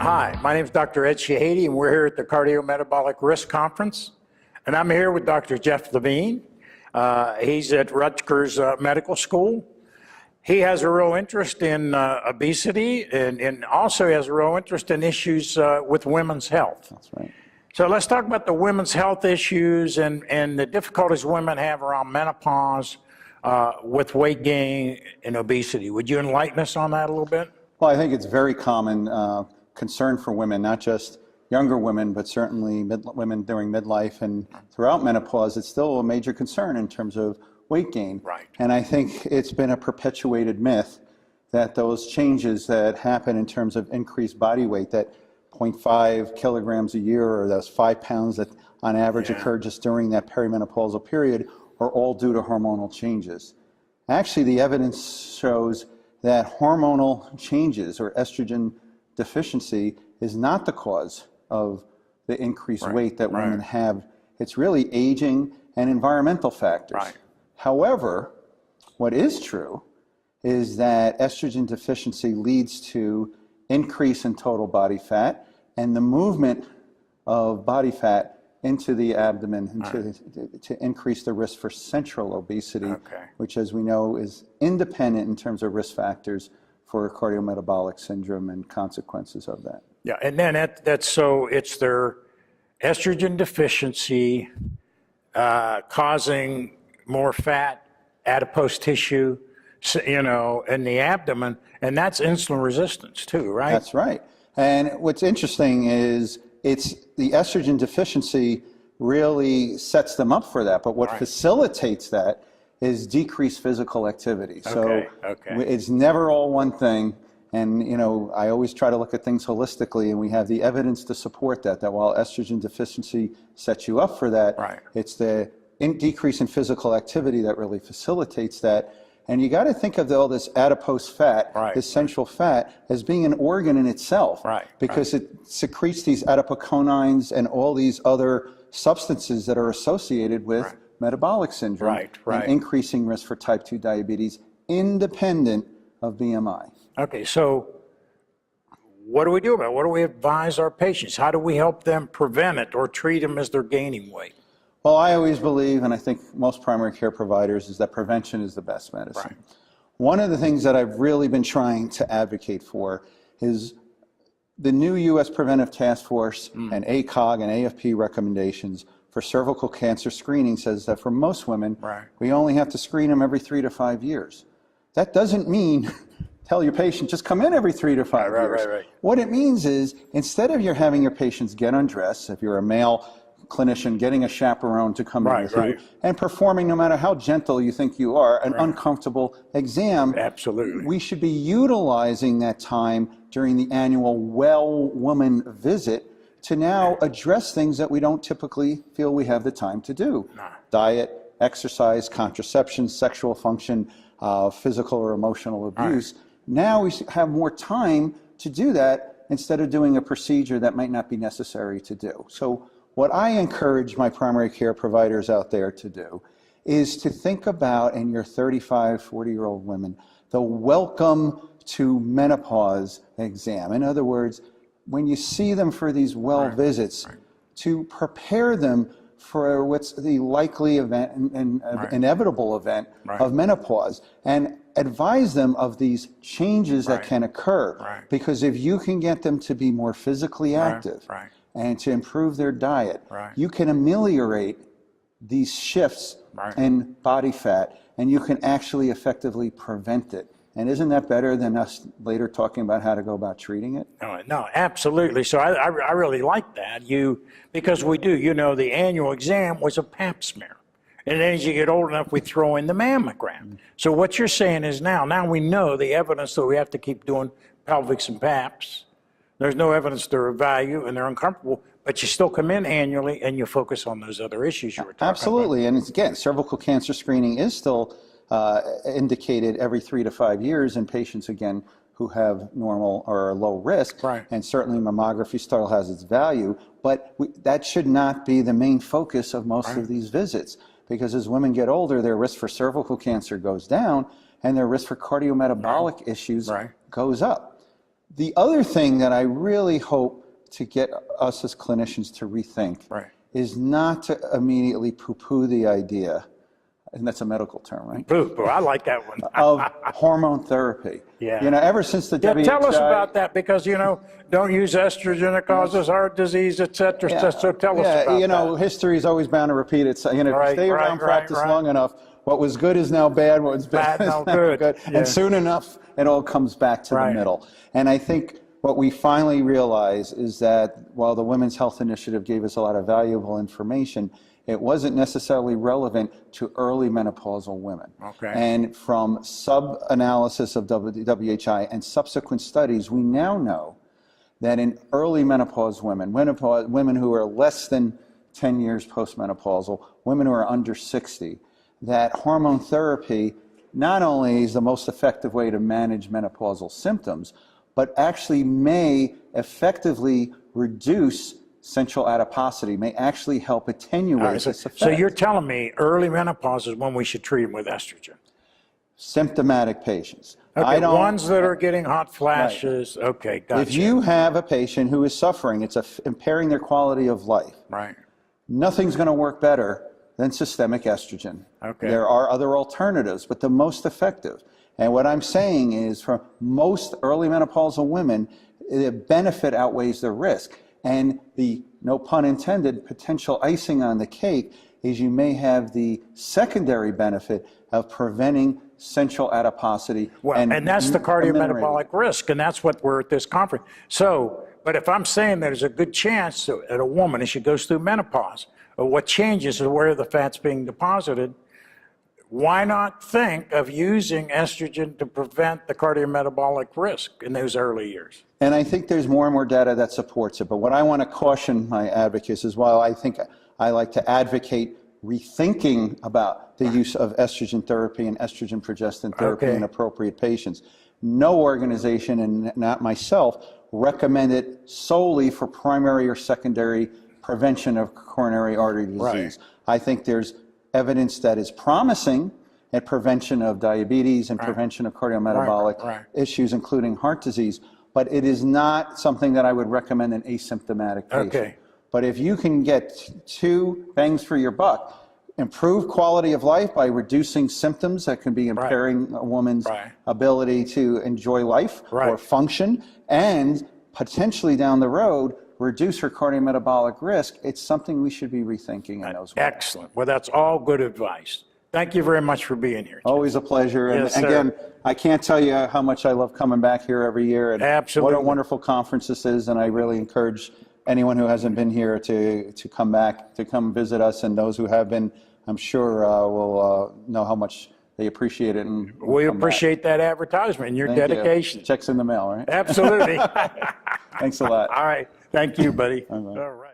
Hi, my name is Dr. Ed Shahady, and we're here at the Cardiometabolic Risk Conference. And I'm here with Dr. Jeff Levine. He's at Rutgers Medical School. He has a real interest in obesity and also has a real interest in issues with women's health. That's right. So let's talk about the women's health issues and the difficulties women have around menopause with weight gain and obesity. Would you enlighten us on that a little bit? Well, I think it's very common concern for women, not just younger women, but certainly women during midlife and throughout menopause. It's still a major concern in terms of weight gain. Right. And I think it's been a perpetuated myth that those changes that happen in terms of increased body weight, that 0.5 kilograms a year, or those 5 pounds that on average occur just during that perimenopausal period, are all due to hormonal changes. Actually, the evidence shows that hormonal changes or estrogen deficiency is not the cause of the increased weight that women have. It's really aging and environmental factors. Right. However, what is true is that estrogen deficiency leads to increase in total body fat and the movement of body fat into the abdomen to increase the risk for central obesity, which, as we know, is independent in terms of risk factors for cardiometabolic syndrome and consequences of that. Yeah, and then that's so it's their estrogen deficiency causing more fat, adipose tissue, you know, in the abdomen, and that's insulin resistance too, right? That's right. And what's interesting is it's the estrogen deficiency really sets them up for that, but what facilitates that is decreased physical activity. So it's never all one thing. And, you know, I always try to look at things holistically, and we have the evidence to support that while estrogen deficiency sets you up for that, it's the decrease in physical activity that really facilitates that. And you got to think of all this adipose fat, this central fat, as being an organ in itself, because it secretes these adipoconines and all these other substances that are associated with metabolic syndrome and increasing risk for type 2 diabetes, independent of BMI. Okay, so what do we do about it? What do we advise our patients? How do we help them prevent it or treat them as they're gaining weight? Well, I always believe, and I think most primary care providers, is that prevention is the best medicine. One of the things that I've really been trying to advocate for is the new U.S. Preventive Task Force and ACOG and AFP recommendations for cervical cancer screening says that for most women, we only have to screen them every 3 to 5 years. That doesn't mean tell your patient, just come in every 3 to 5 years. What it means is, instead of you're having your patients get undressed, if you're a male clinician, getting a chaperone to come in with you and performing, no matter how gentle you think you are, an uncomfortable exam. Absolutely. We should be utilizing that time during the annual well woman visit to now address things that we don't typically feel we have the time to do. Diet, exercise, contraception, sexual function, physical or emotional abuse. Now we have more time to do that instead of doing a procedure that might not be necessary to do. So what I encourage my primary care providers out there to do is to think about, in your 35, 40-year-old women, the welcome to menopause exam. In other words, when you see them for these well visits, to prepare them for what's the likely event and inevitable event of menopause, and advise them of these changes that can occur. Because if you can get them to be more physically active and to improve their diet, you can ameliorate these shifts in body fat, and you can actually effectively prevent it. And isn't that better than us later talking about how to go about treating it? No, absolutely. So I really like that. Because we do, you know, the annual exam was a pap smear. And then as you get old enough, we throw in the mammogram. So what you're saying is now we know the evidence that we have to keep doing pelvics and paps. There's no evidence they're of value and they're uncomfortable, but you still come in annually and you focus on those other issues you were talking about. Absolutely. And again, cervical cancer screening is still indicated every 3 to 5 years in patients, again, who have normal or low risk. And certainly mammography still has its value, but that should not be the main focus of most of these visits, because as women get older, their risk for cervical cancer goes down and their risk for cardiometabolic issues goes up. The other thing that I really hope to get us as clinicians to rethink is not to immediately poo-poo the idea, and that's a medical term, right? Poo-poo, I like that one. Of hormone therapy. Yeah. You know, ever since the WHI... Tell us about that, because, you know, don't use estrogen, it causes heart disease, et cetera. Yeah. So tell us about that. You know, history is always bound to repeat itself. You know, if you stay around practice long enough, what was good is now bad, what was bad is now good. Yeah. And soon enough, it all comes back to the middle. And I think what we finally realize is that while the Women's Health Initiative gave us a lot of valuable information, it wasn't necessarily relevant to early menopausal women. And from sub-analysis of WHI and subsequent studies, we now know that in early menopause women, women who are less than 10 years postmenopausal, women who are under 60, that hormone therapy not only is the most effective way to manage menopausal symptoms, but actually may effectively reduce central adiposity, may actually help attenuate this effect. So you're telling me early menopause is when we should treat them with estrogen? Symptomatic patients. Okay, ones that are getting hot flashes, okay, gotcha. If you have a patient who is suffering, it's impairing their quality of life. Nothing's going to work better than systemic estrogen. There are other alternatives, but the most effective. And what I'm saying is for most early menopausal women, the benefit outweighs the risk. And the, no pun intended, potential icing on the cake is you may have the secondary benefit of preventing central adiposity. Well, and that's the cardiometabolic risk, and that's what we're at this conference. So, but if I'm saying there's a good chance that a woman, as she goes through menopause, what changes is where the fat's being deposited, why not think of using estrogen to prevent the cardiometabolic risk in those early years? And I think there's more and more data that supports it. But what I want to caution my advocates is, while I think I like to advocate rethinking about the use of estrogen therapy and estrogen progestin therapy in appropriate patients, no organization, and not myself, recommend it solely for primary or secondary prevention of coronary artery disease. I think there's evidence that is promising at prevention of diabetes and prevention of cardiometabolic issues, including heart disease, but it is not something that I would recommend an asymptomatic patient. But if you can get two bangs for your buck, improve quality of life by reducing symptoms that can be impairing a woman's ability to enjoy life or function, and potentially down the road, reduce her cardiometabolic risk, it's something we should be rethinking in those ways. Excellent. Well, that's all good advice. Thank you very much for being here, Jeff. Always a pleasure. And again, I can't tell you how much I love coming back here every year. And what a wonderful conference this is. And I really encourage anyone who hasn't been here to come back, to come visit us. And those who have been, I'm sure will know how much they appreciate it. And we appreciate that advertisement and your dedication. Checks in the mail, right? Absolutely. Thanks a lot. All right. Thank you, buddy. All right.